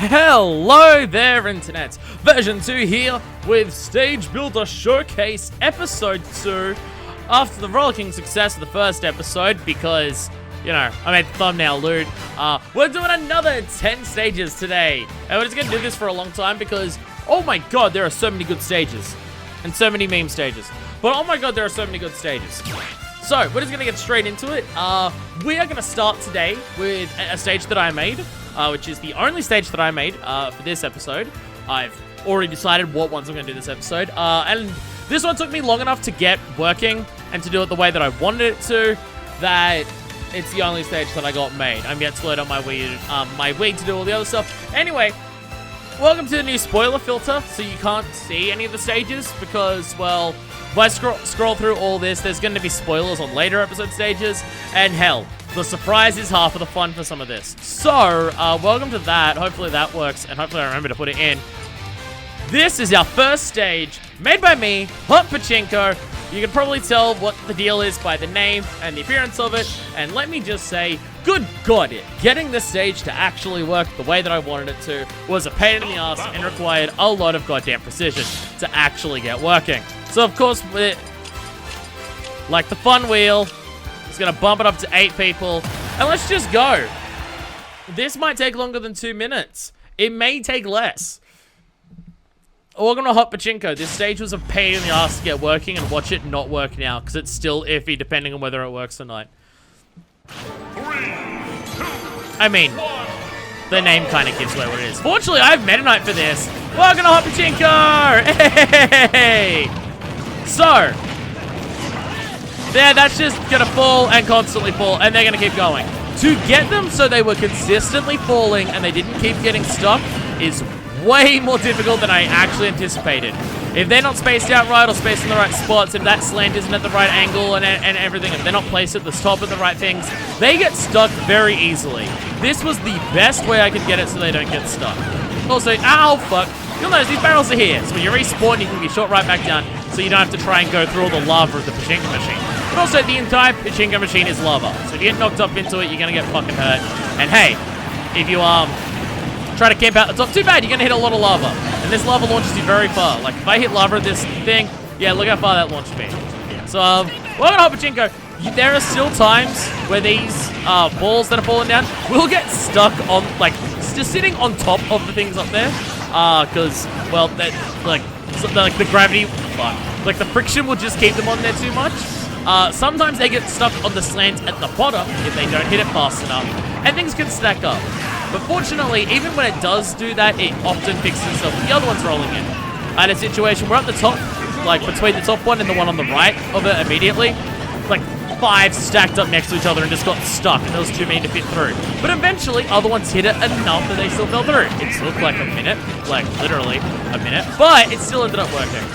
Hello there, Internet. Version 2 here with Stage Builder Showcase Episode 2. After the rollicking success of the first episode, because, you know, I made the thumbnail lewd, we're doing another 10 stages today. And we're just going to do this for a long time because, oh my god, there are so many good stages. And so many meme stages. But oh my god, there are so many good stages. So, we're just going to get straight into it. We are going to start today with a stage that I made, which is the only stage that I made for this episode. I've already decided what ones I'm going to do this episode. And this one took me long enough to get working and to do it the way that I wanted it to, that it's the only stage that I got made. I'm yet to load on my Wii to do all the other stuff. Anyway, welcome to the new spoiler filter, so you can't see any of the stages because, well, if I scroll through all this, there's going to be spoilers on later episode stages, and hell, the surprise is half of the fun for some of this. So, welcome to that. Hopefully that works, and hopefully I remember to put it in. This is our first stage, made by me, Hot Pachinko. You can probably tell what the deal is by the name and the appearance of it, and let me just say, good god, getting this stage to actually work the way that I wanted it to was a pain in the ass and required a lot of goddamn precision to actually get working. So of course, with it, like the fun wheel, it's gonna bump it up to 8 people, and let's just go. This might take longer than 2 minutes. It may take less. Welcome to Hot Pachinko. This stage was a pain in the ass to get working, and watch it not work now, because it's still iffy depending on whether it works or not. 3, 2, I mean, the name kind of gives away what it is. Fortunately, I have Meta Knight for this. Welcome to Hot Pachinko! Hey! So, there, that's just gonna fall and constantly fall, and they're gonna keep going. To get them so they were consistently falling and they didn't keep getting stuck is way more difficult than I actually anticipated. If they're not spaced out right or spaced in the right spots, if that slant isn't at the right angle and everything, if they're not placed at the top of the right things, they get stuck very easily. This was the best way I could get it so they don't get stuck. Also, ow, fuck. You'll notice these barrels are here, so when you respawn, you can be shot right back down, so you don't have to try and go through all the lava of the Pachinko machine. But also, the entire Pachinko machine is lava, so if you get knocked up into it, you're gonna get fucking hurt. And hey, if you, try to camp out the top, too bad, you're gonna hit a lot of lava. And this lava launches you very far. Like, if I hit lava at this thing, yeah, look how far that launched me. So, welcome to Hot Pachinko. There are still times where these balls that are falling down will get stuck on, like, just sitting on top of the things up there. Because, well, like the gravity, like the friction will just keep them on there too much. Sometimes they get stuck on the slant at the bottom if they don't hit it fast enough. And things can stack up. But fortunately, even when it does do that, it often fixes itself with the other ones rolling in. I had a situation where at the top, like between the top one and the one on the right of it immediately, like 5 stacked up next to each other and just got stuck, and there was too many to fit through. But eventually, other ones hit it enough that they still fell through. It took like a minute, like literally a minute, but it still ended up working.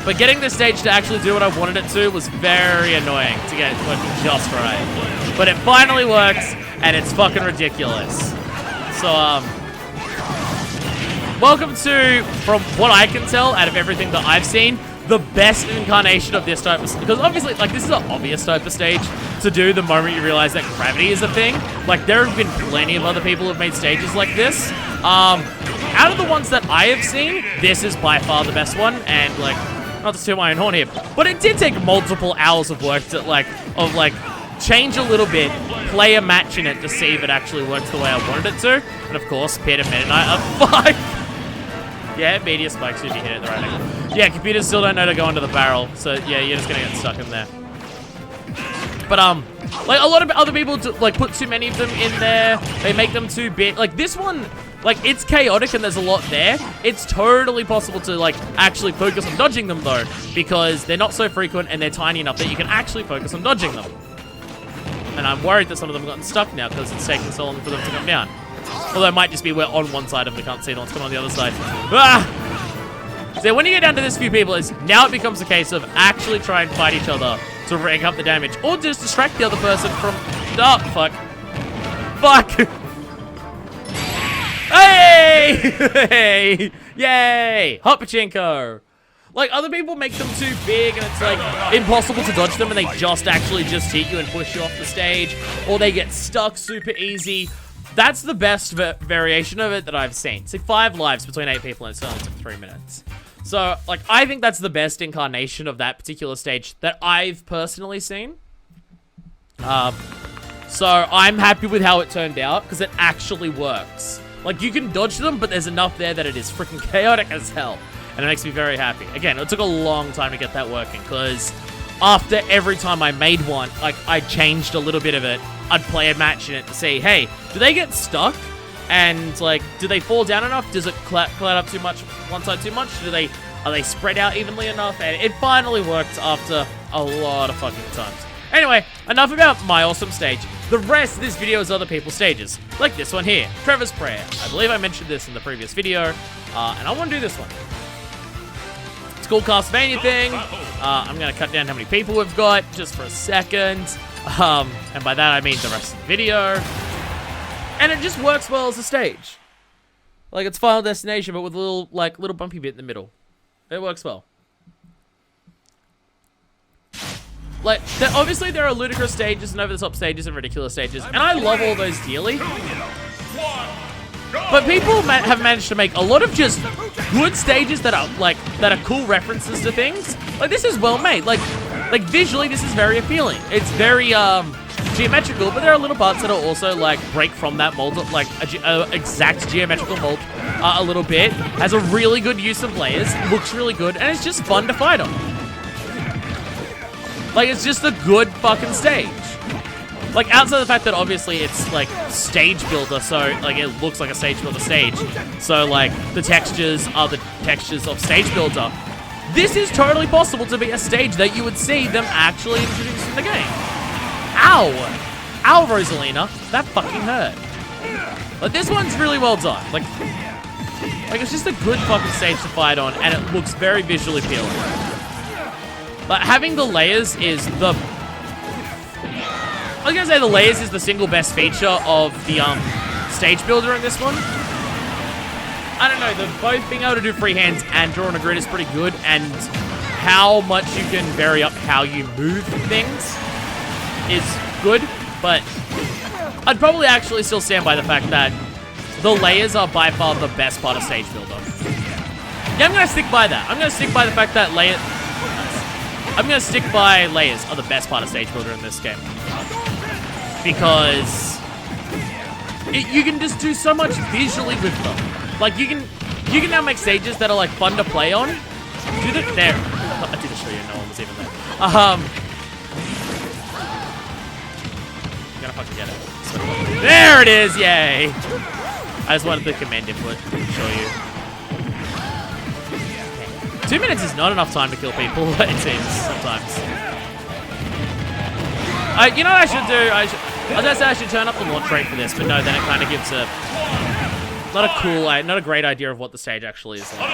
But getting this stage to actually do what I wanted it to was very annoying to get it working just right. But it finally works, and it's fucking ridiculous. So, welcome to, from what I can tell, out of everything that I've seen, the best incarnation of this type of, because obviously, like, this is an obvious type of stage to do the moment you realize that gravity is a thing. Like, there have been plenty of other people who've made stages like this. Out of the ones that I have seen, this is by far the best one, and, like, not to toot my own horn here, but it did take multiple hours of work to, change a little bit, play a match in it to see if it actually works the way I wanted it to. And of course, Peter Meta Knight a 5. Yeah, media spikes if you hit it the right angle. Yeah, computers still don't know to go under the barrel, so yeah, you're just gonna get stuck in there. But like a lot of other people like put too many of them in there. They make them too big. Like this one, like it's chaotic and there's a lot there. It's totally possible to like actually focus on dodging them though, because they're not so frequent and they're tiny enough that you can actually focus on dodging them. And I'm worried that some of them have gotten stuck now because it's taking so long for them to come down. Although it might just be we're on one side and we can't see the ones coming on the other side. Ah! So when you get down to this few people, now it becomes a case of actually try and fight each other to rank up the damage. Or just distract the other person from... Oh, fuck. Fuck! Hey! Hey! Yay! Hot Pachinko! Like, other people make them too big and it's, like, impossible to dodge them and they just hit you and push you off the stage. Or they get stuck super easy. That's the best variation of it that I've seen. So 5 lives between 8 people and it's only took 3 minutes. So, like, I think that's the best incarnation of that particular stage that I've personally seen. So I'm happy with how it turned out because it actually works. Like, you can dodge them, but there's enough there that it is freaking chaotic as hell. And it makes me very happy. Again, it took a long time to get that working because after every time I made one, like, I changed a little bit of it. I'd play a match in it to see, hey, do they get stuck? And, like, do they fall down enough? Does it cloud up too much, one side too much? Are they spread out evenly enough? And it finally worked after a lot of fucking times. Anyway, enough about my awesome stage. The rest of this video is other people's stages, like this one here, Trevor's Prayer. I believe I mentioned this in the previous video, and I want to do this one. It's a cool Castlevania thing. I'm going to cut down how many people we've got just for a second. And by that I mean the rest of the video. And it just works well as a stage. Like, it's Final Destination, but with a little bumpy bit in the middle. It works well. Like, obviously there are ludicrous stages and over-the-top stages and ridiculous stages, and I love all those dearly. But people have managed to make a lot of just good stages that are cool references to things. Like, this is well made. Like visually, this is very appealing. It's very geometrical, but there are little parts that are also like break from that mold, like exact geometrical mold a little bit. Has a really good use of layers, looks really good, and it's just fun to fight on. Like, it's just a good fucking stage. Like, outside the fact that obviously it's, like, stage builder, so, like, it looks like a stage builder stage. So, like, the textures are the textures of stage builder. This is totally possible to be a stage that you would see them actually introduce in the game. Ow! Ow, Rosalina. That fucking hurt. But this one's really well done. Like, it's just a good fucking stage to fight on, and it looks very visually appealing. But having the layers is the... I was gonna say the layers is the single best feature of the stage builder in this one. I don't know, both being able to do free hands and draw on a grid is pretty good, and how much you can vary up how you move things is good, but I'd probably actually still stand by the fact that the layers are by far the best part of stage builder. Yeah, I'm gonna stick by that. I'm gonna stick by the fact that layers are the best part of stage builder in this game. Because you can just do so much visually with them. Like, you can now make stages that are like fun to play on. There. I did show you, no one was even there. Gonna fucking get it. There it is, yay! I just wanted the command input to show you. 2 minutes is not enough time to kill people, it seems, sometimes. You know what I should do? I was gonna say I should turn up the launch rate for this, but no, then it kind of gives not a great idea of what the stage actually is like.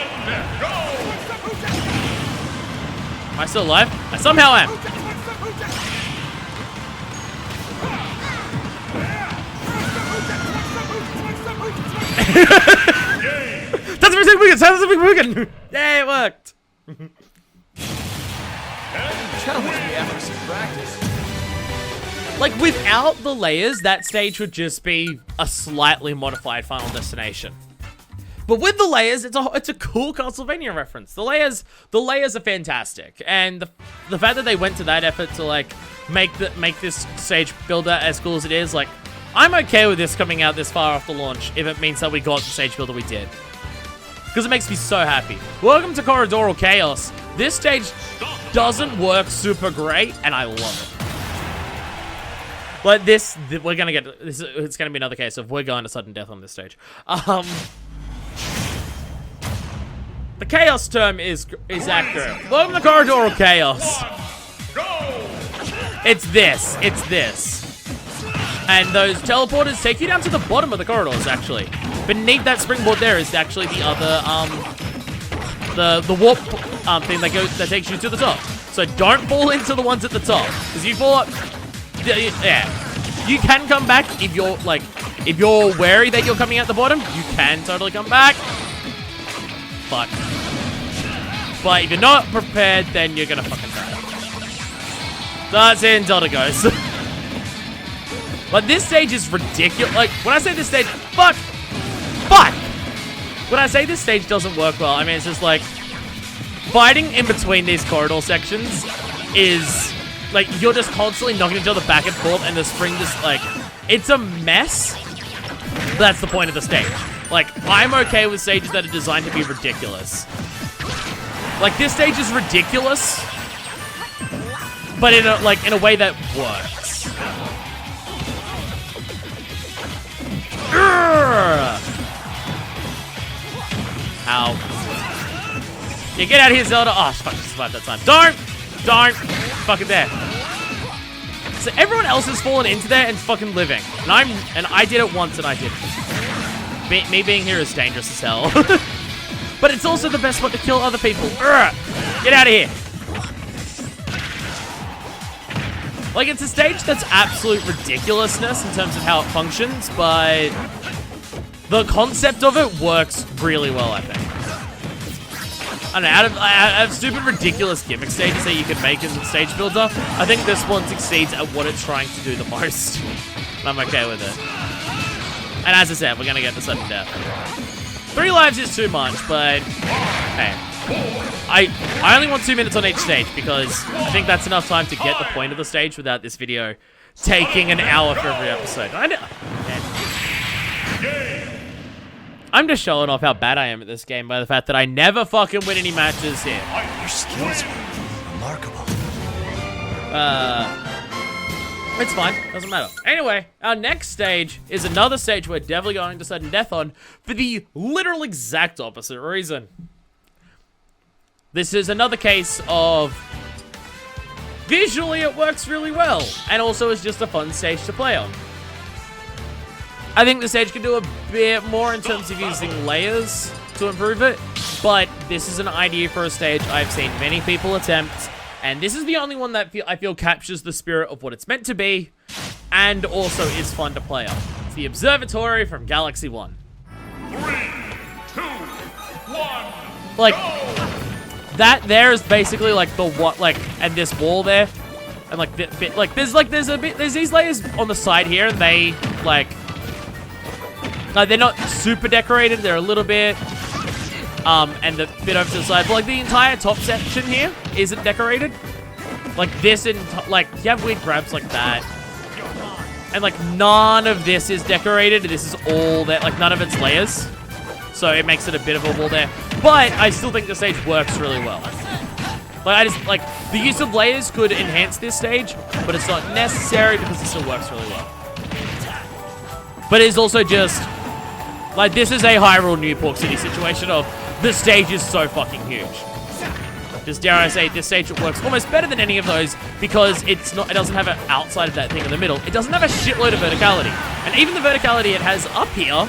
Am I still alive? I somehow am. That's a big Mugen! That's a big Mugen! Yay, it worked! Challenge me after some practice. Like, without the layers, that stage would just be a slightly modified Final Destination. But with the layers, it's a cool Castlevania reference. The layers are fantastic, and the fact that they went to that effort to like make this stage builder as cool as it is, like, I'm okay with this coming out this far off the launch if it means that we got the stage builder we did. Because it makes me so happy. Welcome to Corridoral Chaos. This stage doesn't work super great, and I love it. But we're gonna get this. It's gonna be another case of we're going to sudden death on this stage. The chaos term is accurate. Welcome to Corridoral Chaos. It's this. And those teleporters take you down to the bottom of the corridors, actually. Beneath that springboard there is actually the other, the warp thing that takes you to the top. So don't fall into the ones at the top. Because you fall up, yeah. You can come back if you're, like, if you're wary that you're coming out the bottom, you can totally come back. But if you're not prepared, then you're gonna fucking die. That's in Delta Ghost. Like, this stage is ridiculous. Like, when I say this stage, fuck. When I say this stage doesn't work well, I mean, it's just like, fighting in between these corridor sections is, like, you're just constantly knocking each other back and forth, and the spring just, like, it's a mess. That's the point of the stage. Like, I'm okay with stages that are designed to be ridiculous. Like, this stage is ridiculous, but in a way that works. Ow. Yeah, get out of here, Zelda. Oh, fuck, she survived that time. Don't. Fucking there. So everyone else has fallen into there and fucking living. And I did it once and I didn't. Me being here is dangerous as hell. But it's also the best spot to kill other people. Get out of here. Like, it's a stage that's absolute ridiculousness in terms of how it functions, but the concept of it works really well, I think. I don't know, out of stupid, ridiculous gimmick stages that you can make in the stage builder, I think this one succeeds at what it's trying to do the most. And I'm okay with it. And as I said, we're gonna get the sudden death. 3 lives is too much, but hey. I only want 2 minutes on each stage because I think that's enough time to get the point of the stage without this video taking an hour for every episode. I'm just showing off how bad I am at this game by the fact that I never fucking win any matches here. Your skills are remarkable. It's fine. Doesn't matter. Anyway, our next stage is another stage we're definitely going to sudden death on for the literal exact opposite reason. This is another case of visually it works really well and also is just a fun stage to play on. I think the stage can do a bit more in terms of using layers to improve it, but this is an idea for a stage I've seen many people attempt, and this is the only one that I feel captures the spirit of what it's meant to be, and also is fun to play on. It's the Observatory from Galaxy 1. 3, 2, 1, like, that there is basically like the what, like, and this wall there, and like, there's these layers on the side here, and they, they're not super decorated, they're a little bit, and the bit over to the side, but like the entire top section here isn't decorated. Like this, you have weird grabs like that, and like none of this is decorated. This is all that, like none of its layers, so it makes it a bit of a wall there. But I still think the stage works really well. Like the use of layers could enhance this stage, but it's not necessary because it still works really well. But it's also just, like, this is a Hyrule New Pork City situation of the stage is so fucking huge. Just dare I say, this stage works almost better than any of those because it doesn't have an outside of that thing in the middle. It doesn't have a shitload of verticality. And even the verticality it has up here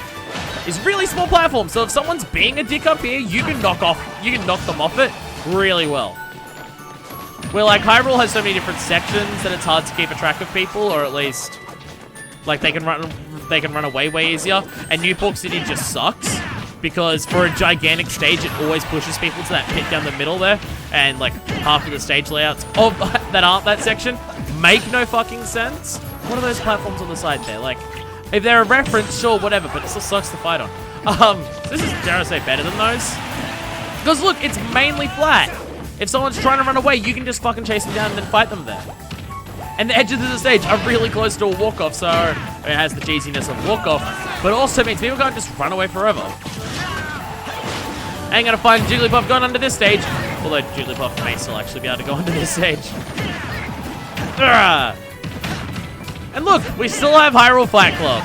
is really small platform. So if someone's being a dick up here, you can knock them off it really well. Where like Hyrule has so many different sections that it's hard to keep a track of people, or at least like they can run away way easier. And New Pork City just sucks because for a gigantic stage, it always pushes people to that pit down the middle there, and like half of the stage layouts of that aren't that section make no fucking sense. What are those platforms on the side there? Like, if they're a reference, sure, whatever, but it still sucks to fight on. This is, dare I say, better than those. Because look, it's mainly flat. If someone's trying to run away, you can just fucking chase them down and then fight them there. And the edges of the stage are really close to a walk-off, so it has the cheesiness of walk-off, but also means people can't just run away forever. I ain't gonna find Jigglypuff going under this stage, although Jigglypuff may still actually be able to go under this stage. And look, we still have Hyrule Fight Club,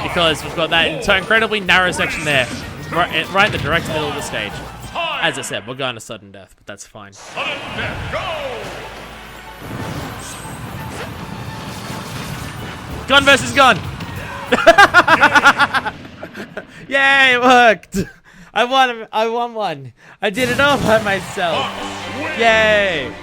because we've got that incredibly narrow section there, right in the direct middle of the stage. As I said, we're going to sudden death, but that's fine. sudden death, go! Gun versus gun! Yay, it worked! I won one. I did it all by myself. Yay!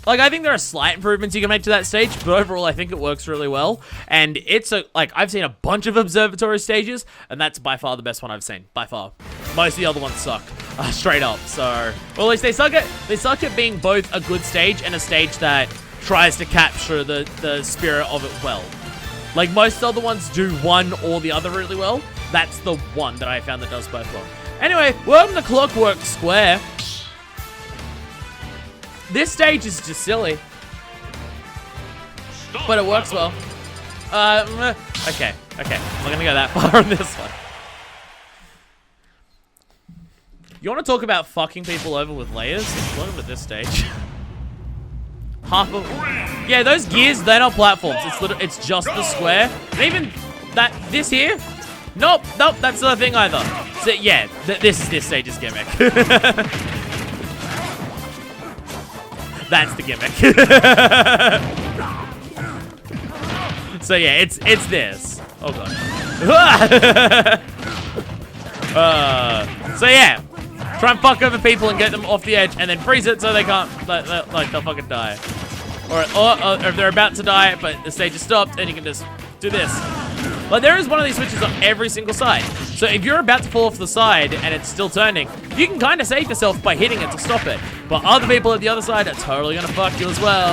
Like, I think there are slight improvements you can make to that stage, but overall I think it works really well. And it's I've seen a bunch of observatory stages, and that's by far the best one I've seen. By far. Most of the other ones suck. Straight up. So, well, at least they suck at being both a good stage and a stage that tries to capture the spirit of it well. Like, most other ones do one or the other really well. That's the one that I found that does both well. Anyway, welcome to Clockwork Square. This stage is just silly. But it works well. Okay. I'm not gonna go that far on this one. You want to talk about fucking people over with layers? Welcome to this stage. Half of... Yeah, those gears, they're not platforms. It's just the square. And even this here? Nope, that's not a thing either. So, yeah, this is this stage's gimmick. That's the gimmick. So, yeah, it's this. Oh, God. So, yeah. Try and fuck over people and get them off the edge, and then freeze it so they can't, like they'll fucking die. Or if they're about to die, but the stage is stopped, and you can just do this. Like, there is one of these switches on every single side. So if you're about to fall off the side and it's still turning, you can kind of save yourself by hitting it to stop it. But other people at the other side are totally gonna fuck you as well.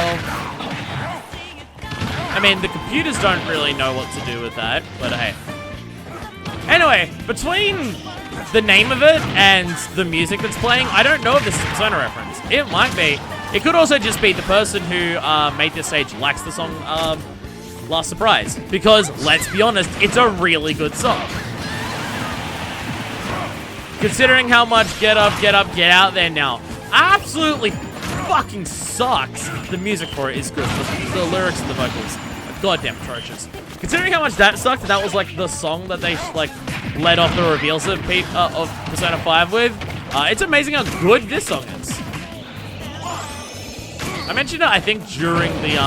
I mean, the computers don't really know what to do with that, but hey. Anyway, between the name of it and the music that's playing, I don't know if this is a Persona reference. It might be. It could also just be the person who made this stage likes the song Last Surprise. Because, let's be honest, it's a really good song. Considering how much Get Up, Get Out There now absolutely fucking sucks, the music for it is good. The lyrics and the vocals are goddamn atrocious. Considering how much that sucked, that was like the song that they like led off the reveals of Persona 5 with. It's amazing how good this song is. I mentioned it, I think, during the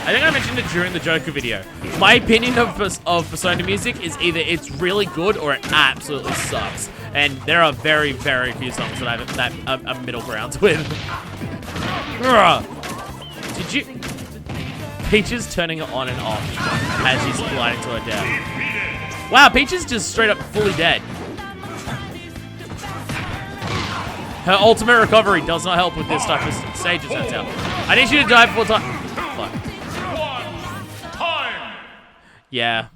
I think I mentioned it during the Joker video. My opinion of Persona music is either it's really good or it absolutely sucks. And there are very, very few songs that I have a middle ground with. Did you? Peach is turning it on and off as she's gliding to her death. Wow, Peach is just straight up fully dead. Her ultimate recovery does not help with this type of stage, it turns out. I need you to die before time. Yeah.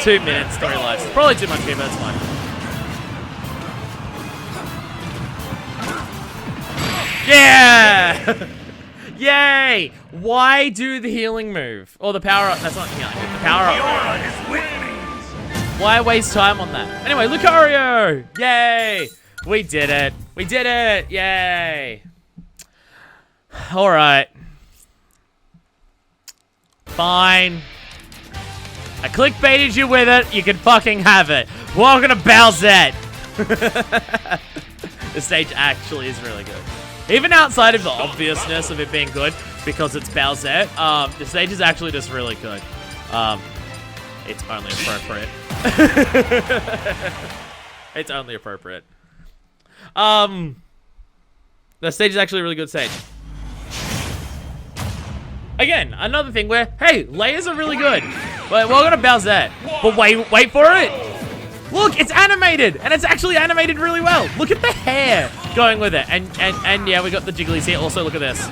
2 minutes, 3 lives. Probably too much here, but it's fine. Yeah! Yay! Why do the healing move? Or the power up. That's not healing. The power up. Why waste time on that? Anyway, Lucario! Yay! We did it. We did it! Yay! Alright. Fine. I clickbaited you with it. You can fucking have it. Welcome to Bowsette. The stage actually is really good. Even outside of the obviousness of it being good, because it's Bowsette, the stage is actually just really good. It's only appropriate. It's only appropriate. The stage is actually a really good stage. Again, another thing where, hey, layers are really good. But welcome to Bowsette. But wait for it. Look, it's animated, and it's actually animated really well. Look at the hair going with it. And yeah, we got the jigglies here. Also, look at this.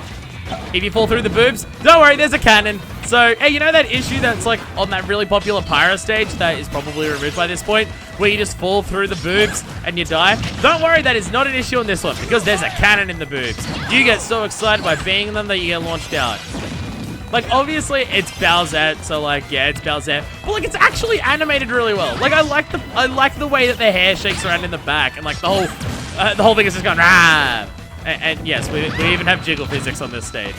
If you fall through the boobs, don't worry, there's a cannon. So, hey, you know that issue that's like on that really popular Pyro stage that is probably removed by this point, where you just fall through the boobs and you die? Don't worry, that is not an issue on this one, because there's a cannon in the boobs. You get so excited by being them that you get launched out. Like, obviously, it's Bowsette, so, like, yeah, it's Bowsette. But, like, it's actually animated really well. Like, I like the way that the hair shakes around in the back, and, like, the whole thing is just going, rah! And yes, we even have jiggle physics on this stage.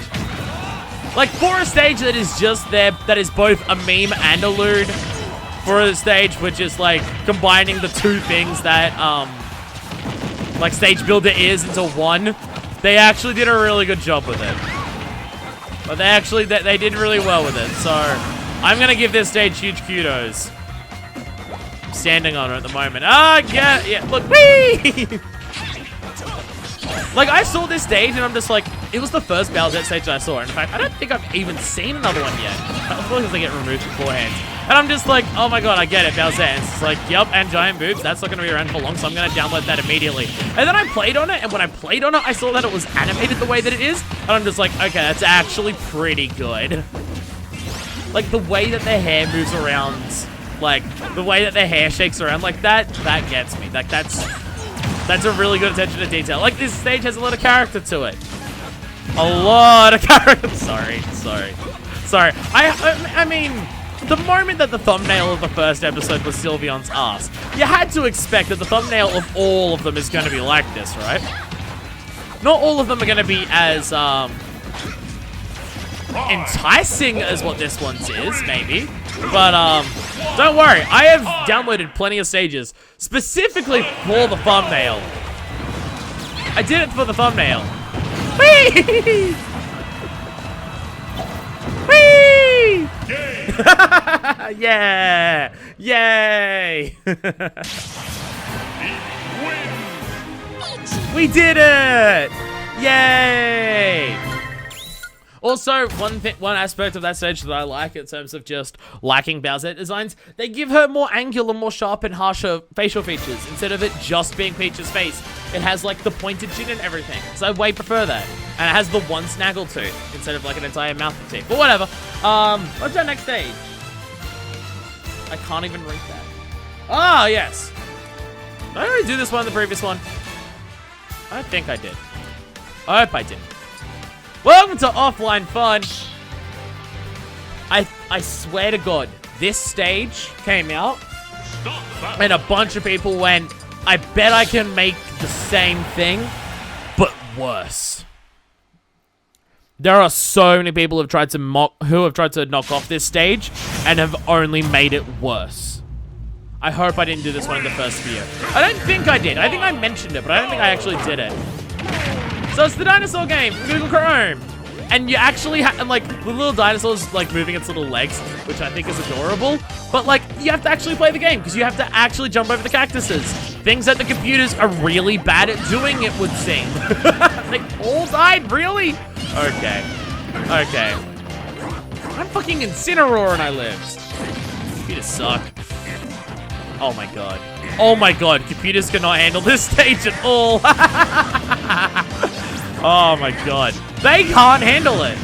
Like, for a stage that is just there, that is both a meme and a lewd, for a stage which is, like, combining the two things that, like, Stage Builder is into one, they actually did a really good job with it. But they did really well with it, so I'm gonna give this stage huge kudos. I'm standing on it at the moment. Yeah, look, whee! Like, I saw this stage and I'm just like, it was the first Bowsette stage that I saw. In fact, I don't think I've even seen another one yet. Probably because they get removed beforehand. And I'm just like, oh my god, I get it, Bowsette. It's like, yep, and giant boobs. That's not going to be around for long, so I'm going to download that immediately. And then I played on it, and when I played on it, I saw that it was animated the way that it is. And I'm just like, okay, that's actually pretty good. Like, the way that their hair moves around, like, the way that their hair shakes around, like, that gets me. Like, that's a really good attention to detail. Like, this stage has a lot of character to it. A lot of character. Sorry. I mean, the moment that the thumbnail of the first episode was Sylveon's ass, you had to expect that the thumbnail of all of them is going to be like this, right? Not all of them are going to be as, enticing as what this one's is, maybe. But, don't worry. I have downloaded plenty of stages specifically for the thumbnail. I did it for the thumbnail. Whee! Whee! Yeah! Yay! We did it! Yay! Also, one aspect of that stage that I like in terms of just lacking Bowsette designs, they give her more angular, more sharp, and harsher facial features. Instead of it just being Peach's face, it has like the pointed chin and everything. So I way prefer that. And it has the one snaggle tooth instead of like an entire mouth of teeth. But whatever. What's our next stage? I can't even read that. Ah, yes. Did I already do this one in the previous one? I think I did. I hope I didn't. Welcome to Offline Fun. I swear to God, this stage came out and a bunch of people went, I bet I can make the same thing, but worse. There are so many people who have tried to knock off this stage and have only made it worse. I hope I didn't do this one in the first video. I don't think I did. I think I mentioned it, but I don't think I actually did it. So it's the dinosaur game from Google Chrome. And you actually have, like, the little dinosaur's, like, moving its little legs, which I think is adorable. But, like, you have to actually play the game, because you have to actually jump over the cactuses. Things that the computers are really bad at doing, it would seem. They all died, really? Okay. Okay. I'm fucking Incineroar and I lived. Computers suck. Oh my god. Oh my god, computers cannot handle this stage at all. Oh my god. They can't handle it.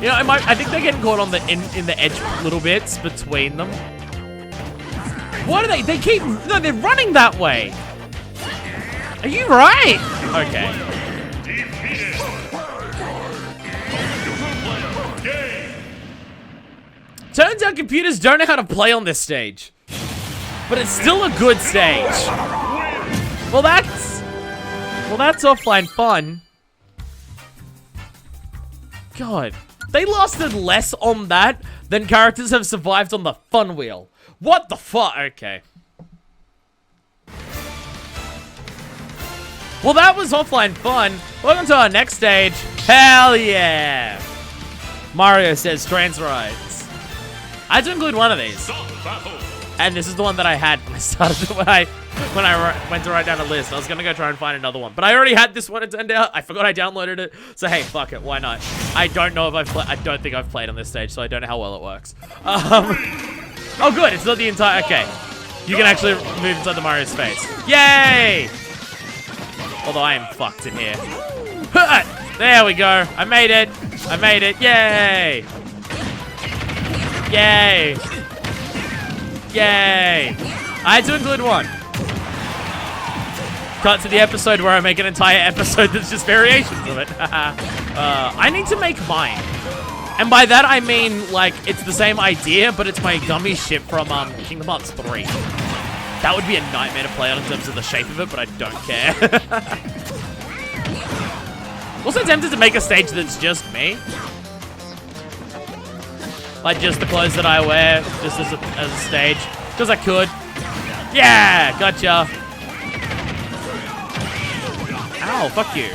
You know, I think they're getting caught on the in the edge little bits between them. What are they? They keep... No, they're running that way. Are you right? Okay. Turns out computers don't know how to play on this stage. But it's still a good stage. Well, that's Offline Fun. God, they lasted less on that than characters have survived on the Fun Wheel. What the fuck? Okay. Well, that was Offline Fun. Welcome to our next stage. Hell yeah. Mario says trans rides. I had to include one of these. And this is the one that I had when I started, when I went to write down a list. I was gonna go try and find another one, but I already had this one, it turned out. I forgot I downloaded it, so hey, fuck it, why not? I don't know if I don't think I've played on this stage, so I don't know how well it works. Oh good, it's not the entire, okay. You can actually move inside the Mario's face. Yay! Although I am fucked in here. There we go, I made it, yay! Yay! Yay! I had to include one. Cut to the episode where I make an entire episode that's just variations of it. I need to make mine. And by that I mean, like, it's the same idea, but it's my gummy ship from Kingdom Hearts 3. That would be a nightmare to play on in terms of the shape of it, but I don't care. Also tempted to make a stage that's just me. Like, just the clothes that I wear, just as a stage. Because I could. Yeah! Gotcha. Ow, fuck you.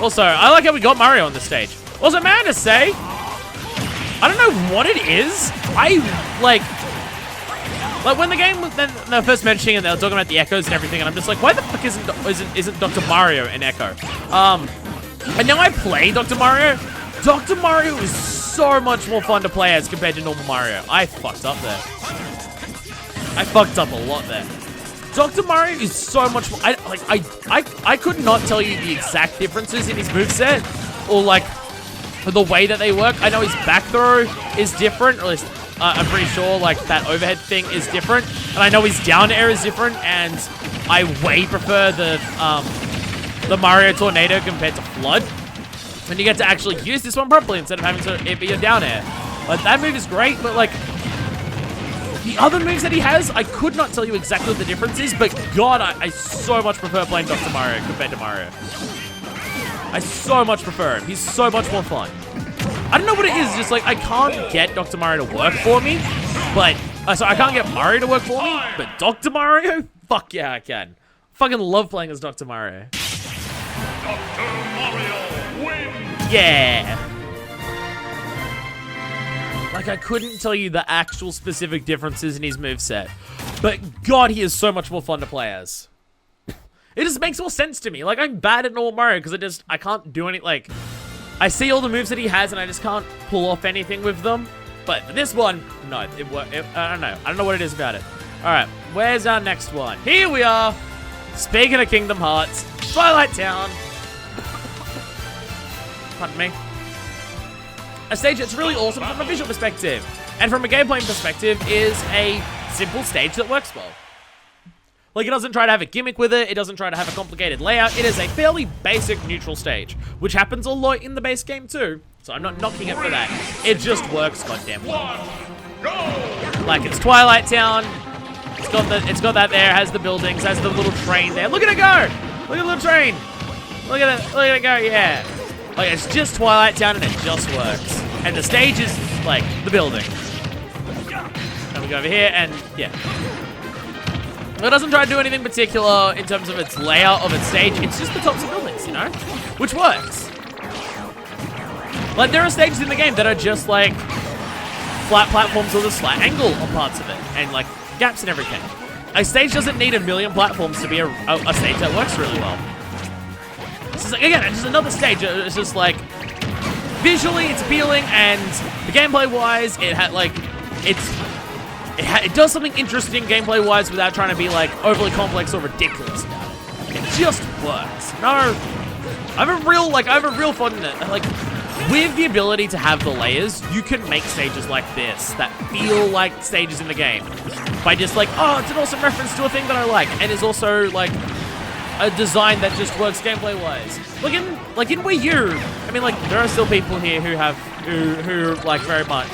Also, I like how we got Mario on the stage. Also, may I just say, I don't know what it is. Like when the game, then they were first mentioning and they were talking about the echoes and everything, and I'm just like, why the fuck isn't Dr. Mario an echo? And now I play Dr. Mario. Dr. Mario is so much more fun to play as compared to normal Mario. I fucked up there. I fucked up a lot there. Dr. Mario is so much more, I could not tell you the exact differences in his moveset, or like, the way that they work. I know his back throw is different, or at least I'm pretty sure like that overhead thing is different, and I know his down air is different, and I way prefer the Mario Tornado compared to Flood. And you get to actually use this one properly instead of having it be a down air. Like, that move is great, but like, the other moves that he has, I could not tell you exactly what the difference is, but God, I so much prefer playing Dr. Mario compared to Mario. I so much prefer him. He's so much more fun. I don't know what it is, just like, I can't get Dr. Mario to work for me, but, sorry, I can't get Mario to work for me, but Dr. Mario? Fuck yeah, I can. Fucking love playing as Dr. Mario. Dr. Mario wins. Yeah. Like, I couldn't tell you the actual specific differences in his moveset, but God, he is so much more fun to play as. It just makes more sense to me. Like, I'm bad at normal Mario because I can't do any, like, I see all the moves that he has and I just can't pull off anything with them. But for this one, no, I don't know. I don't know what it is about it. All right, where's our next one? Here we are. Speaking of Kingdom Hearts, Twilight Town. Pardon me. A stage that's really awesome from a visual perspective, and from a gameplay perspective is a simple stage that works well. Like, it doesn't try to have a gimmick with it, it doesn't try to have a complicated layout, it is a fairly basic neutral stage, which happens a lot in the base game too, so I'm not knocking it for that. It just works goddamn well. Like, it's Twilight Town, it's got that there, has the buildings, has the little train there. Look at it go! Look at the little train! Look at it go, yeah. Like, it's just Twilight Town and it just works. And the stage is, like, the building. And we go over here and, yeah. It doesn't try to do anything particular in terms of its layout of its stage. It's just the tops of buildings, you know? Which works. Like, there are stages in the game that are just, like, flat platforms with a slight angle on parts of it. And, like, gaps and everything. A stage doesn't need a million platforms to be a stage that works really well. It's just like, again, it's just another stage. It's just like, visually it's appealing, and the gameplay-wise, it does something interesting gameplay-wise without trying to be like overly complex or ridiculous about it. It just works. No, I have a real fun in it. Like, with the ability to have the layers, you can make stages like this that feel like stages in the game by just like, oh, it's an awesome reference to a thing that I like, and is also like a design that just works gameplay-wise. Like in Wii U, I mean, like, there are still people here who like very much,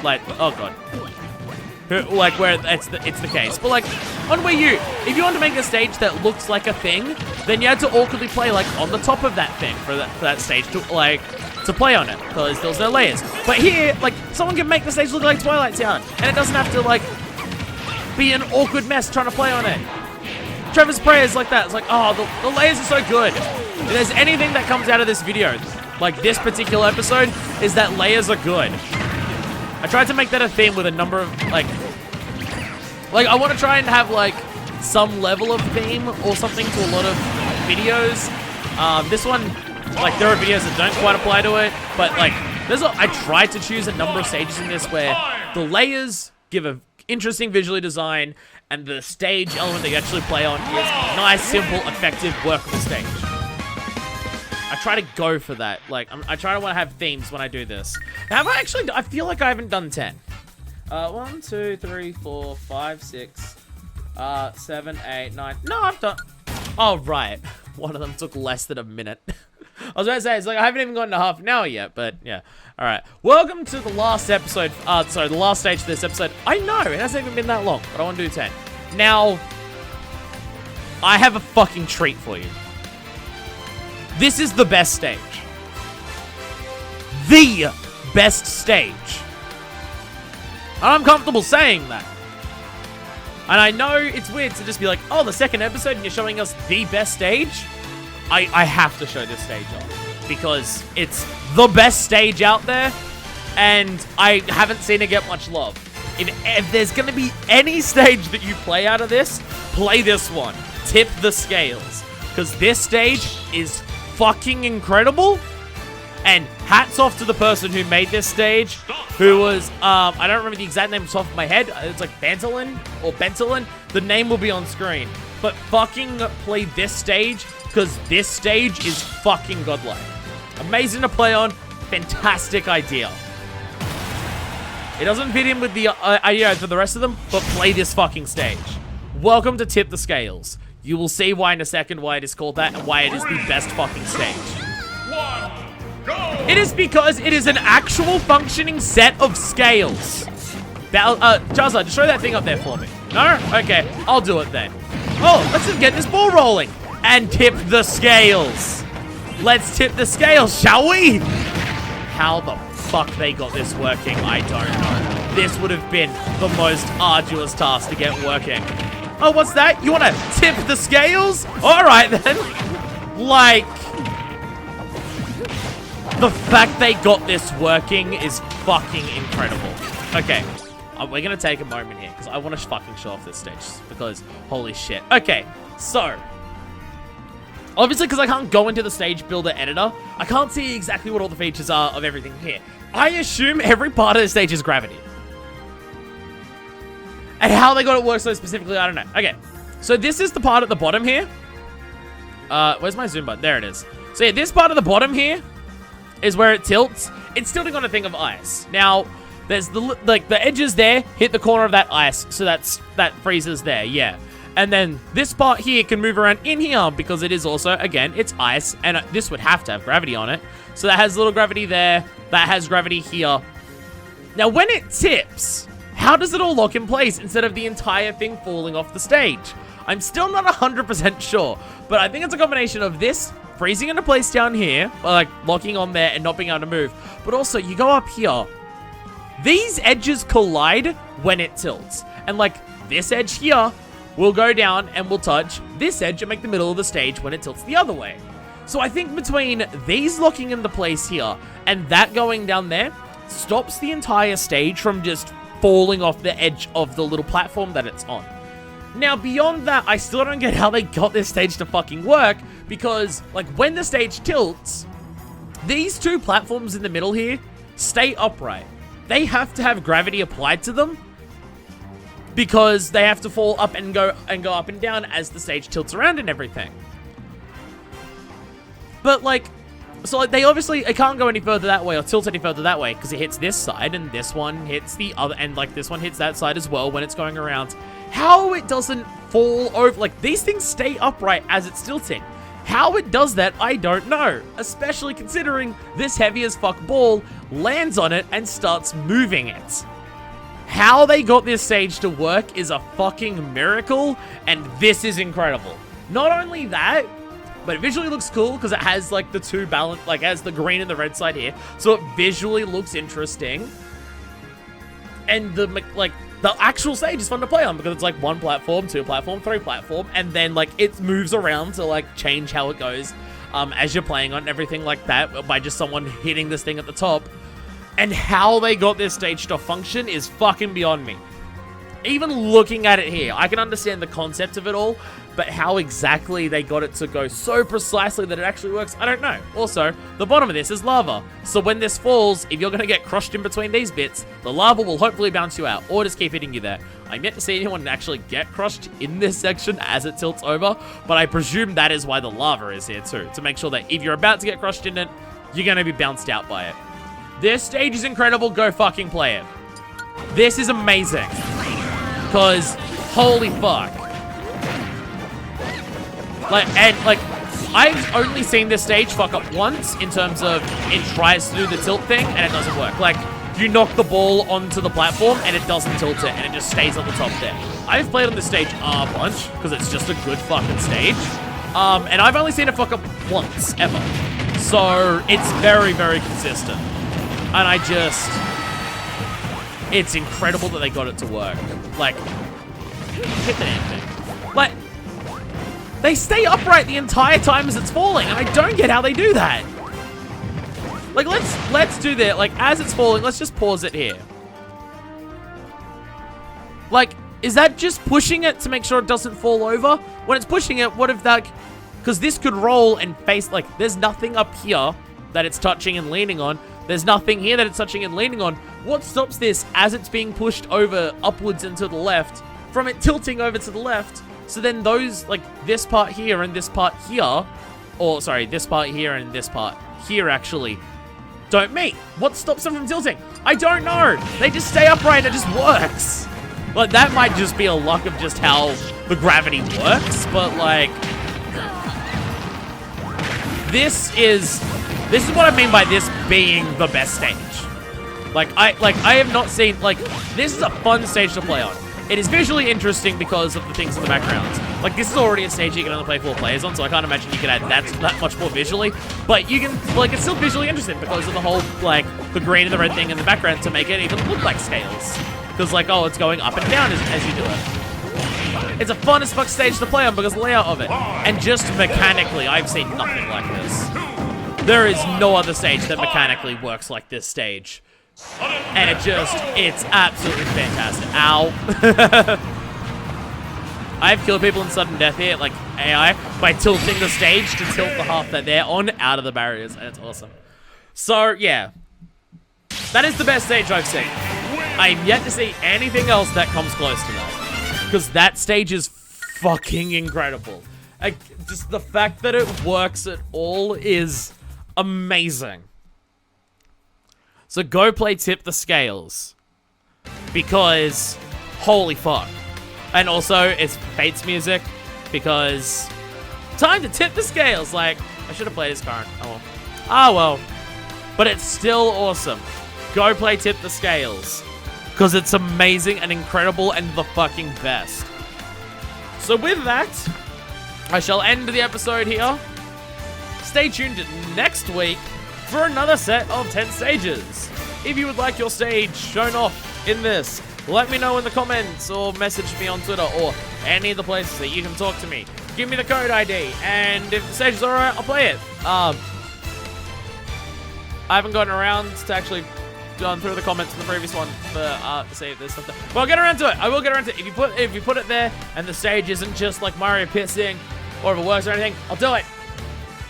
like, oh god, who, like, where it's the case. But like on Wii U, if you want to make a stage that looks like a thing, then you had to awkwardly play like on the top of that thing for that stage to play on it, because there's no layers. But here, like, someone can make the stage look like Twilight Town, and it doesn't have to like be an awkward mess trying to play on it. Trevor's prayers like that. It's like, oh, the layers are so good. If there's anything that comes out of this video, like this particular episode, is that layers are good. I tried to make that a theme with a number of, like I want to try and have, like, some level of theme or something to a lot of videos. This one, like, there are videos that don't quite apply to it, but, like, I tried to choose a number of stages in this where the layers give a interesting visually design, and the stage element that you actually play on is a nice, simple, effective, workable stage. I try to go for that. Like, I try to want to have themes when I do this. Now, I feel like I haven't done 10. 1, 2, 3, 4, 5, 6, 7, 8, 9. No, I've done. Oh, right. One of them took less than a minute. I was about to say, it's like, I haven't even gotten to half an hour yet, but yeah. All right. Welcome to the last episode. Sorry, the last stage of this episode. I know, it hasn't even been that long, but I want to do 10. Now, I have a fucking treat for you. This is the best stage. The best stage. And I'm comfortable saying that. And I know it's weird to just be like, oh, the second episode and you're showing us the best stage. I have to show this stage off because it's the best stage out there, and I haven't seen it get much love. If there's going to be any stage that you play out of this, play this one. Tip the scales, because this stage is fucking incredible, And hats off to the person who made this stage, who was, I don't remember the exact name off the top of my head. It's like Bentolin or Bentolin. The name will be on screen. But fucking play this stage, because this stage is fucking godlike. Amazing to play on. Fantastic idea. It doesn't fit in with the idea for the rest of them, but play this fucking stage. Welcome to Tip the Scales. You will see why in a second why it is called that and why it is the best fucking stage. 1, go! It is because it is an actual functioning set of scales. Charizard, just show that thing up there for me. No? Okay, I'll do it then. Oh, let's just get this ball rolling and tip the scales. Let's tip the scales, shall we? How the fuck they got this working, I don't know. This would have been the most arduous task to get working. Oh, what's that? You want to tip the scales? All right, then. Like, the fact they got this working is fucking incredible. Okay, we're going to take a moment here because I want to fucking show off this stage because holy shit. Okay, so obviously because I can't go into the stage builder editor, I can't see exactly what all the features are of everything here. I assume every part of the stage is gravity. And how they got it work so specifically, I don't know. Okay, so this is the part at the bottom here. Where's my zoom button? There it is. So yeah, this part of the bottom here is where it tilts. It's tilting on a thing of ice. Now, there's the edges there hit the corner of that ice, so that freezes there, yeah. And then this part here can move around in here because it is also, again, it's ice, and this would have to have gravity on it. So that has little gravity there, that has gravity here. Now, when it tips, how does it all lock in place instead of the entire thing falling off the stage? I'm still not 100% sure, but I think it's a combination of this freezing into place down here, or like locking on there and not being able to move. But also, you go up here, these edges collide when it tilts. And like this edge here will go down and will touch this edge and make the middle of the stage when it tilts the other way. So I think between these locking into place here and that going down there, stops the entire stage from just falling off the edge of the little platform that it's on. Now, beyond that, I still don't get how they got this stage to fucking work, because, like, when the stage tilts, these two platforms in the middle here stay upright. They have to have gravity applied to them, because they have to fall up and go up and down as the stage tilts around and everything. But, like, so like, they obviously, it can't go any further that way or tilt any further that way, because it hits this side, and this one hits the other, and, like, this one hits that side as well when it's going around. How it doesn't fall over, like, these things stay upright as it's tilting. How it does that, I don't know. Especially considering this heavy as fuck ball lands on it and starts moving it. How they got this stage to work is a fucking miracle, and this is incredible. Not only that, but it visually looks cool because it has, like, the two balance, like, it has the green and the red side here. So it visually looks interesting. And the, like, the actual stage is fun to play on because it's like 1 platform, 2 platform, 3 platform, and then like it moves around to like change how it goes as you're playing on and everything like that by just someone hitting this thing at the top. And how they got this stage to function is fucking beyond me. Even looking at it here, I can understand the concept of it all, but how exactly they got it to go so precisely that it actually works, I don't know. Also, the bottom of this is lava, so when this falls, if you're going to get crushed in between these bits, the lava will hopefully bounce you out, or just keep hitting you there. I'm yet to see anyone actually get crushed in this section as it tilts over, but I presume that is why the lava is here too, to make sure that if you're about to get crushed in it, you're going to be bounced out by it. This stage is incredible, go fucking play it. This is amazing. Because, holy fuck. I've only seen this stage fuck up once in terms of it tries to do the tilt thing and it doesn't work. Like, you knock the ball onto the platform and it doesn't tilt it and it just stays on the top there. I've played on this stage a bunch because it's just a good fucking stage. And I've only seen it fuck up once, ever. So, it's very, very consistent. And I just... It's incredible that they got it to work. Like, hit the damn thing. Like, they stay upright the entire time as it's falling, and I don't get how they do that. Like, let's do that. Like, as it's falling, let's just pause it here. Like, is that just pushing it to make sure it doesn't fall over? When it's pushing it, what if that... Because this could roll and face, like, there's nothing up here that it's touching and leaning on. There's nothing here that it's touching and leaning on. What stops this as it's being pushed over upwards and to the left from it tilting over to the left? So then those, like this part here and this part here, or sorry, this part here and this part here actually don't meet. What stops them from tilting? I don't know. They just stay upright and it just works. Like, that might just be a luck of just how the gravity works, but like, this is what I mean by this being the best stage. I have not seen, like, this is a fun stage to play on. It is visually interesting because of the things in the background. Like, this is already a stage you can only play 4 players on, so I can't imagine you can add that much more visually. But you can, like, it's still visually interesting because of the whole, like, the green and the red thing in the background to make it even look like scales. Because, like, oh, it's going up and down as you do it. It's a fun as fuck stage to play on because of the layout of it. And just mechanically, I've seen nothing like this. There is no other stage that mechanically works like this stage. And it's absolutely fantastic. Ow. I've killed people in sudden death here, like AI, by tilting the stage to tilt the half that they're on out of the barriers, and it's awesome. So, yeah. That is the best stage I've seen. I'm yet to see anything else that comes close to that. Because that stage is fucking incredible. Like, just the fact that it works at all is amazing. So go play Tip the Scales. Because, holy fuck. And also, it's Fate's music. Because, time to tip the scales. Like, I should have played his current. Oh well. Ah well. But it's still awesome. Go play Tip the Scales. Because it's amazing and incredible and the fucking best. So with that, I shall end the episode here. Stay tuned next week for another set of 10 stages. If you would like your stage shown off in this, let me know in the comments or message me on Twitter or any of the places that you can talk to me. Give me the code ID, and if the stage is alright, I'll play it. I haven't gotten around to actually gone through the comments in the previous one to see if there's something. But I'll get around to it. I will get around to it. If you put it there and the stage isn't just like Mario pissing or if it works or anything, I'll do it.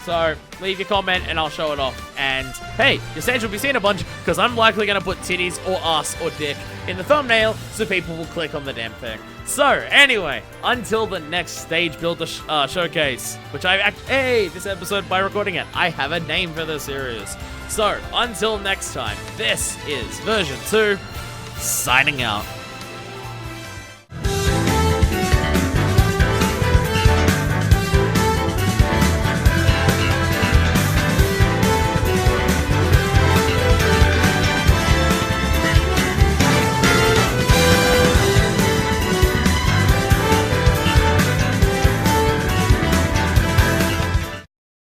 So leave your comment and I'll show it off. And hey, your stage will be seen a bunch because I'm likely going to put titties or ass or dick in the thumbnail so people will click on the damn thing. So anyway, until the next stage builder showcase, which this episode by recording it, I have a name for the series. So until next time, this is version 2 signing out.